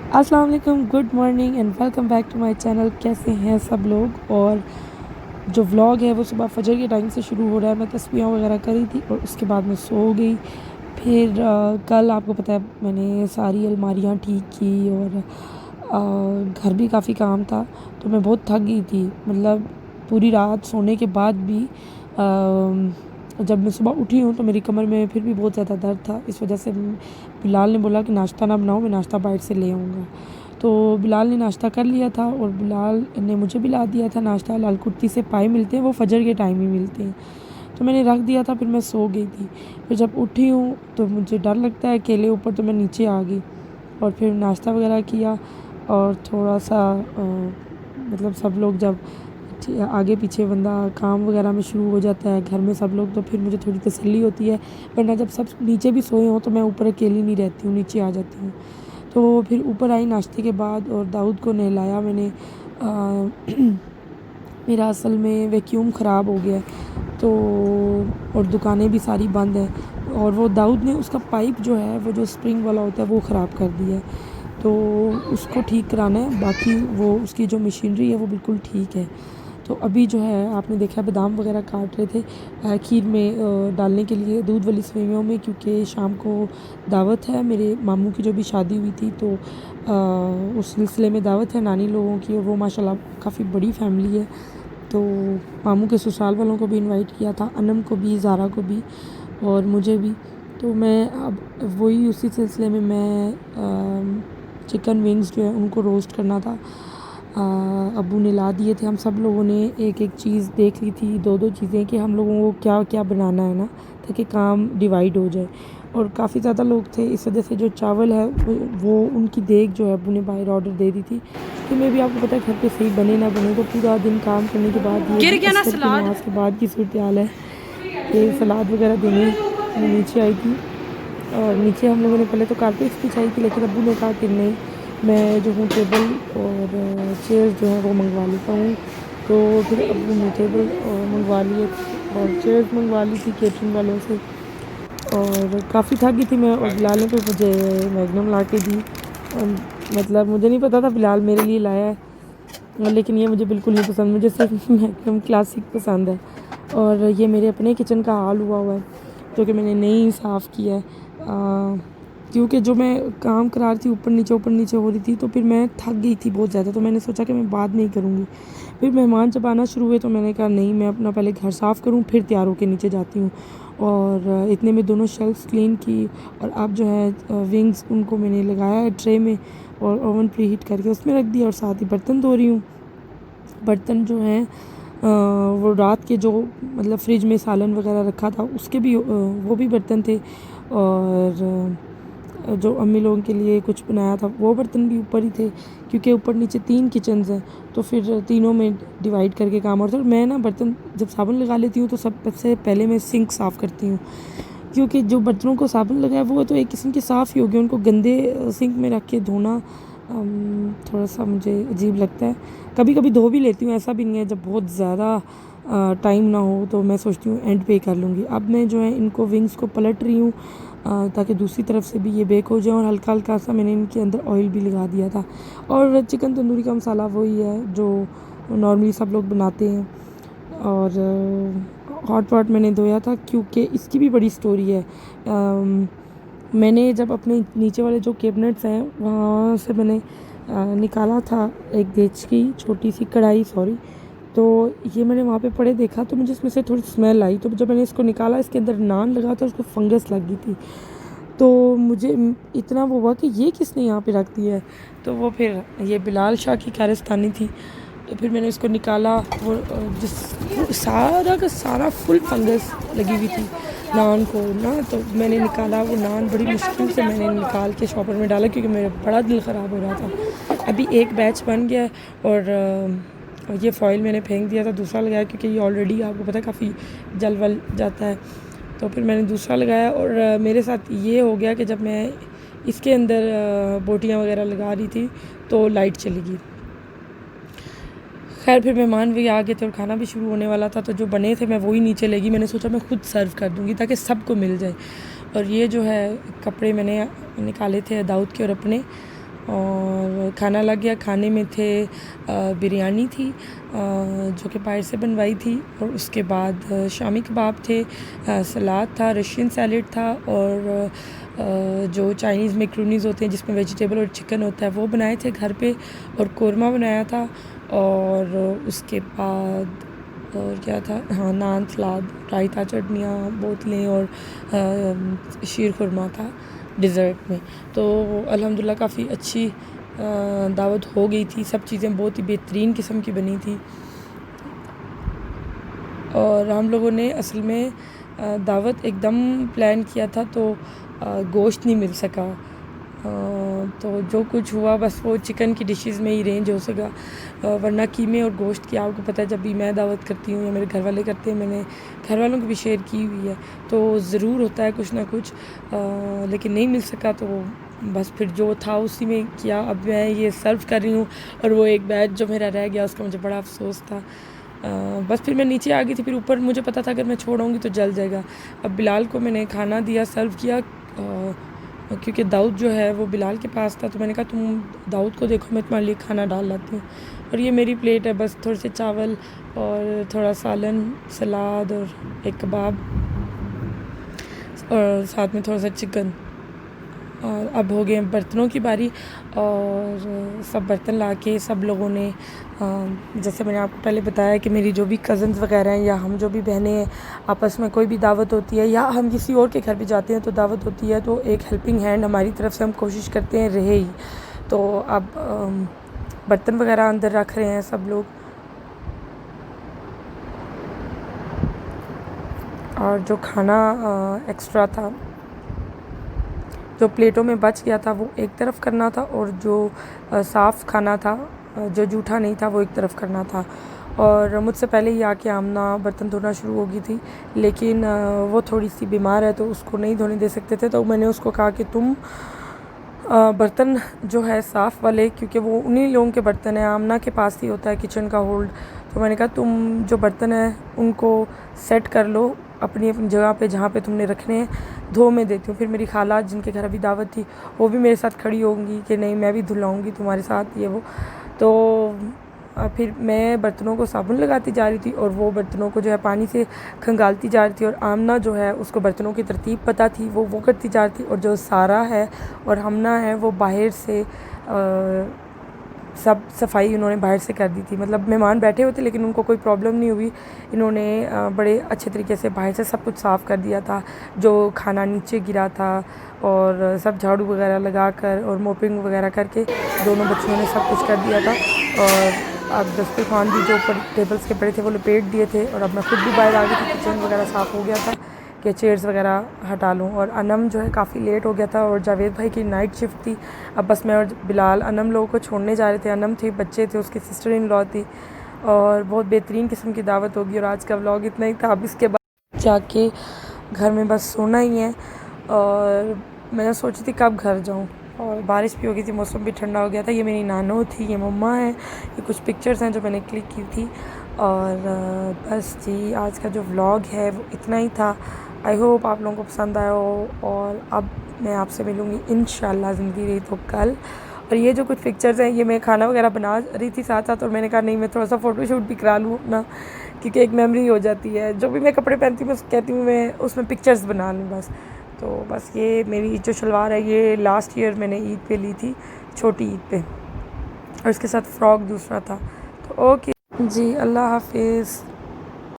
अस्सलाम वालेकुम, good morning and welcome back to my channel. कैसे हैं सब लोग। और जो व्लॉग है वो सुबह फजर के टाइम से शुरू हो रहा है। मैं तस्बीहें वगैरह करी थी और उसके बाद मैं सो गई। फिर कल आपको पता है मैंने सारी अलमारियाँ ठीक की और घर भी काफ़ी काम था, तो मैं बहुत थक गई थी। मतलब पूरी रात सोने के बाद भी जब मैं सुबह उठी हूँ तो मेरी कमर में फिर भी बहुत ज़्यादा दर्द था। इस वजह से बिलाल ने बोला कि नाश्ता ना बनाओ, मैं नाश्ता बाहर से ले आऊँगा। तो बिलाल ने नाश्ता कर लिया था और बिलाल ने मुझे भी ला दिया था नाश्ता। लाल कुर्ती से पाए मिलते हैं, वो फजर के टाइम ही मिलते हैं, तो मैंने रख दिया था। फिर मैं सो गई थी। फिर जब उठी हूँ तो मुझे डर लगता है अकेले ऊपर, तो मैं नीचे आ गई और फिर नाश्ता वगैरह किया। और थोड़ा सा मतलब सब लोग जब आगे पीछे बंदा काम वगैरह में शुरू हो जाता है घर में सब लोग, तो फिर मुझे थोड़ी तसल्ली होती है। वरना जब सब नीचे भी सोए हों तो मैं ऊपर अकेली नहीं रहती हूँ, नीचे आ जाती हूँ। तो फिर ऊपर आई नाश्ते के बाद और दाऊद को नहलाया मैंने। मेरा असल में वैक्यूम ख़राब हो गया है, तो और दुकानें भी सारी बंद हैं और वो दाऊद ने उसका पाइप जो है वो जो स्प्रिंग वाला होता है वो ख़राब कर दिया है, तो उसको ठीक कराना है। बाकी वो उसकी जो मशीनरी है वो बिल्कुल ठीक है। तो अभी जो है आपने देखा बादाम वगैरह काट रहे थे खीर में डालने के लिए दूध वाली सेवियों में, क्योंकि शाम को दावत है मेरे मामू की जो भी शादी हुई थी, तो उस सिलसिले में दावत है नानी लोगों की और वो माशाल्लाह काफ़ी बड़ी फैमिली है। तो मामू के ससुराल वालों को भी इनवाइट किया था, अनम को भी, ज़ारा को भी और मुझे भी। तो मैं अब वही उसी सिलसिले में मैं चिकन विंग्स जो है उनको रोस्ट करना था। अब्बू ने ला दिए थे। हम सब लोगों ने एक एक चीज़ देख ली थी, दो दो चीज़ें, कि हम लोगों को क्या क्या बनाना है ना, ताकि काम डिवाइड हो जाए। और काफ़ी ज़्यादा लोग थे, इस वजह से जो चावल है वो उनकी देग जो है अब्बू ने बाहर ऑर्डर दे दी थी। कि मैं भी आपको पता है घर पे सही बने ना बने, तो पूरा दिन काम करने के बाद ये गिर भी गया ना असर की सलाद। नमाज के बाद की सूरत हाल है कि सलाद वगैरह देने मैं नीचे आई थी। और नीचे हम लोगों ने पहले तो कारपेट्स बिछाई थी, लेकिन अब्बू ने कहा कि नहीं, मैं जो हूँ टेबल और चेयर्स जो हैं वो मंगवा लेता हूँ। तो फिर अब्बू ने टेबल मंगवा लिए और चेयर्स मंगवा ली थी केटरिंग वालों से। और काफ़ी थक गई थी मैं, और बिलाल ने फिर मुझे मैग्नम ला के दी। मतलब मुझे नहीं पता था बिलाल मेरे लिए लाया है, लेकिन ये मुझे बिल्कुल नहीं पसंद, मुझे सिर्फ मैग्नम क्लासिक पसंद है। और ये मेरे अपने किचन का हाल हुआ हुआ है, जो कि मैंने नहीं साफ़ किया है। क्योंकि जो मैं काम करा रही थी ऊपर नीचे हो रही थी, तो फिर मैं थक गई थी बहुत ज़्यादा, तो मैंने सोचा कि मैं बाद में ही करूँगी। फिर मेहमान जब आना शुरू हुए तो मैंने कहा नहीं, मैं अपना पहले घर साफ़ करूँ फिर तैयार होकर नीचे जाती हूँ। और इतने में दोनों शेल्फ्स क्लीन की और अब जो है विंग्स उनको मैंने लगाया है ट्रे में और ओवन प्री हीट करके उसमें रख दिया, और साथ ही बर्तन धो रही हूँ। बर्तन जो हैं वो रात के जो मतलब फ्रिज में सालन वगैरह रखा था उसके भी वो भी बर्तन थे। और जो अम्मी लोगों के लिए कुछ बनाया था वो बर्तन भी ऊपर ही थे, क्योंकि ऊपर नीचे 3 किचन्स हैं, तो फिर तीनों में डिवाइड करके काम। और तो मैं ना बर्तन जब साबुन लगा लेती हूँ तो सबसे पहले मैं सिंक साफ़ करती हूँ, क्योंकि जो बर्तनों को साबुन लगा है वो तो एक किस्म के साफ़ ही हो गए, उनको गंदे सिंक में रख के धोना थोड़ा सा मुझे अजीब लगता है। कभी कभी धो भी लेती हूँ, ऐसा भी नहीं है। जब बहुत ज़्यादा टाइम ना हो तो मैं सोचती हूँ एंड पे कर लूँगी। अब मैं जो है इनको विंग्स को पलट रही हूँ ताकि दूसरी तरफ से भी ये बेक हो जाए, और हल्का हल्का सा मैंने इनके अंदर ऑयल भी लगा दिया था। और चिकन तंदूरी का मसाला वही है जो नॉर्मली सब लोग बनाते हैं। और हॉट पॉट मैंने धोया था क्योंकि इसकी भी बड़ी स्टोरी है। मैंने जब अपने नीचे वाले जो कैबिनेट्स हैं वहाँ से मैंने निकाला था एक देच की छोटी सी कढ़ाई, सॉरी, तो ये मैंने वहाँ पे पड़े देखा तो मुझे इसमें से थोड़ी स्मेल आई, तो जब मैंने इसको निकाला इसके अंदर नान लगा था, उसको फंगस लग गई थी। तो मुझे इतना वो हुआ कि ये किसने यहाँ पे रख दिया है। तो वो फिर ये बिलाल शाह की कारस्तानी थी। तो फिर मैंने इसको निकाला, वो जिस वो सारा का सारा फुल फंगस लगी हुई थी नान को ना, तो मैंने निकाला वो नान, बड़ी मुश्किल से मैंने निकाल के शॉपर में डाला, क्योंकि मेरा बड़ा दिल ख़राब हो रहा था। अभी एक बैच बन गया है और ये फ़ॉइल मैंने फेंक दिया था, दूसरा लगाया, क्योंकि ये ऑलरेडी आपको पता है काफ़ी जल वल जाता है। तो फिर मैंने दूसरा लगाया, और मेरे साथ ये हो गया कि जब मैं इसके अंदर बोटियाँ वगैरह लगा रही थी तो लाइट चली गई। खैर फिर मेहमान भी आ गए थे और खाना भी शुरू होने वाला था, तो जो बने थे मैं वही नीचे लेगी। मैंने सोचा मैं खुद सर्व कर दूँगी ताकि सबको मिल जाए। और ये जो है कपड़े मैंने निकाले थे दाऊद के और अपने, और खाना लग गया। खाने में थे बिरयानी थी जो कि बाहर से बनवाई थी, और उसके बाद शामी कबाब थे, सलाद था, रशियन सैलेड था, और जो चाइनीज़ मैक्रोनीज़ होते हैं जिसमें वेजिटेबल और चिकन होता है वो बनाए थे घर पे, और कोरमा बनाया था। और उसके बाद और क्या था, हाँ, नान, सलाद, रायता, चटनियाँ, बोतलें, और शीर खुरमा था डिज़र्ट में। तो अल्हम्दुलिल्लाह काफ़ी अच्छी दावत हो गई थी। सब चीज़ें बहुत ही बेहतरीन किस्म की बनी थी। और हम लोगों ने असल में दावत एकदम प्लान किया था, तो गोश्त नहीं मिल सका। तो जो कुछ हुआ बस वो चिकन की डिशेस में ही रेंज हो सका, वरना कीमे और गोश्त की आपको पता है जब भी मैं दावत करती हूँ या मेरे घर वाले करते हैं, मैंने घर वालों को भी शेयर की हुई है, तो ज़रूर होता है कुछ ना कुछ, लेकिन नहीं मिल सका। तो बस फिर जो था उसी में किया। अब मैं ये सर्व कर रही हूँ, और वो एक बैच जो मेरा रह गया उसका मुझे बड़ा अफसोस था। बस फिर मैं नीचे आ गई थी, फिर ऊपर मुझे पता था अगर मैं छोड़ूंगी तो जल जाएगा। अब बिलाल को मैंने खाना दिया, सर्व किया, क्योंकि दाऊद जो है वो बिलाल के पास था, तो मैंने कहा तुम दाऊद को देखो, मैं तुम्हारे लिए खाना डाल लाती हूँ। और ये मेरी प्लेट है, बस थोड़े से चावल और थोड़ा सालन, सलाद और एक कबाब, और साथ में थोड़ा सा चिकन। और अब हो गए बर्तनों की बारी, और सब बर्तन लाके सब लोगों ने, जैसे मैंने आपको पहले बताया कि मेरी जो भी कज़न्स वगैरह हैं या हम जो भी बहनें हैं, आपस में कोई भी दावत होती है या हम किसी और के घर भी जाते हैं तो दावत होती है, तो एक हेल्पिंग हैंड हमारी तरफ से हम कोशिश करते हैं रहे ही। तो अब बर्तन वगैरह अंदर रख रहे हैं सब लोग, और जो खाना एक्स्ट्रा था, जो प्लेटों में बच गया था वो एक तरफ करना था, और जो साफ़ खाना था, जो जूठा नहीं था, वो एक तरफ करना था। और मुझसे पहले ही आके आमना बर्तन धोना शुरू हो गई थी, लेकिन वो थोड़ी सी बीमार है तो उसको नहीं धोने दे सकते थे, तो मैंने उसको कहा कि तुम बर्तन जो है साफ़ वाले, क्योंकि वो उन्हीं लोगों के बर्तन हैं, आमना के पास ही होता है किचन का होल्ड, तो मैंने कहा तुम जो बर्तन हैं उनको सेट कर लो अपनी अपनी जगह पे जहाँ पे तुमने रखने हैं, धो मैं देती हूँ। फिर मेरी खाला जिनके घर अभी दावत थी वो भी मेरे साथ खड़ी होंगी कि नहीं मैं भी धुलाऊँगी तुम्हारे साथ, ये वो। तो फिर मैं बर्तनों को साबुन लगाती जा रही थी, और वो बर्तनों को जो है पानी से खंगालती जा रही थी, और आमना जो है उसको बर्तनों की तरतीब पता थी, वो करती जा रही थी, और जो सारा है और हमना है वो बाहर से सब सफाई उन्होंने बाहर से कर दी थी। मतलब मेहमान बैठे हुए थे लेकिन उनको कोई प्रॉब्लम नहीं हुई, इन्होंने बड़े अच्छे तरीके से बाहर से सब कुछ साफ़ कर दिया था, जो खाना नीचे गिरा था, और सब झाड़ू वगैरह लगा कर और मोपिंग वगैरह करके दोनों बच्चों ने सब कुछ कर दिया था। और अब दस्तरखान भी जो ऊपर टेबल्स के पड़े थे वो लपेट दिए थे, और अब मैं खुद भी बाहर आ गई थी, किचन वगैरह साफ़ हो गया था कि चेयर्स वगैरह हटा लूँ। और अनम जो है काफ़ी लेट हो गया था, और जावेद भाई की नाइट शिफ्ट थी। अब बस मैं और बिलाल अनम लोगों को छोड़ने जा रहे थे। अनम थी, बच्चे थे, उसकी सिस्टर इन लॉ थी, और बहुत बेहतरीन किस्म की दावत होगी। और आज का व्लॉग इतना ही था। अब इसके बाद जाके घर में बस सोना ही है, और मैंने सोची थी कब घर जाऊँ, और बारिश भी हो गई थी, मौसम भी ठंडा हो गया था। ये मेरी नानो थी, ये मम्मा है, ये कुछ पिक्चर्स हैं जो मैंने क्लिक की थी। और बस जी आज का जो व्लॉग है वो इतना ही था। आई होप आप लोगों को पसंद आया हो, और अब मैं आपसे मिलूँगी इंशाल्लाह ज़िंदगी रही तो कल। और ये जो कुछ पिक्चर्स हैं ये मैं खाना वगैरह बना रही थी साथ साथ, और मैंने कहा नहीं मैं थोड़ा सा फ़ोटोशूट भी करा लूँ ना, क्योंकि एक मेमोरी हो जाती है। जो भी मैं कपड़े पहनती हूँ मैं कहती हूँ मैं उसमें पिक्चर्स बना लूँ बस। तो बस ये मेरी जो शलवार है ये लास्ट ईयर मैंने ईद पे ली थी, छोटी ईद पे, और इसके साथ फ़्रॉक दूसरा था। तो ओके जी, अल्लाह हाफिज़।